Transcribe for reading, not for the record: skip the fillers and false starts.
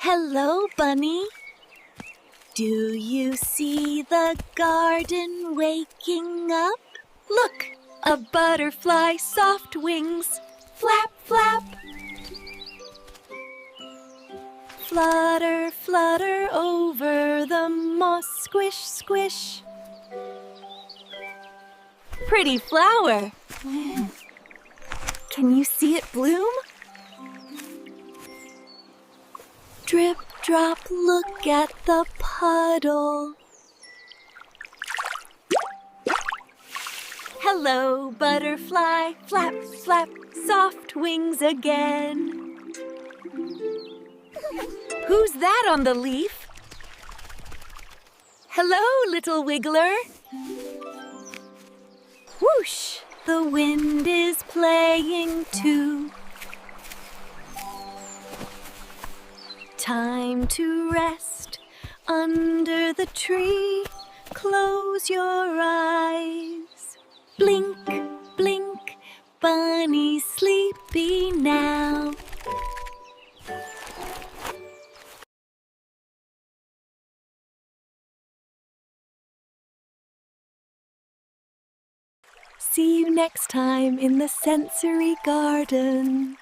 Hello, Bunny. Do you see the garden waking up? Look, a butterfly, soft wings, flap, flap. Flutter, flutter over the moss, squish, squish. Pretty flower. Can you see it bloom? Drip, drop, look at the puddle. Hello, butterfly, flap, flap, soft wings again. Who's that on the leaf? Hello, little wiggler. Whoosh, the wind is playing too. Time to rest under the tree. Close your eyes. Blink, blink, Bunny's sleepy now. See you next time in the sensory garden.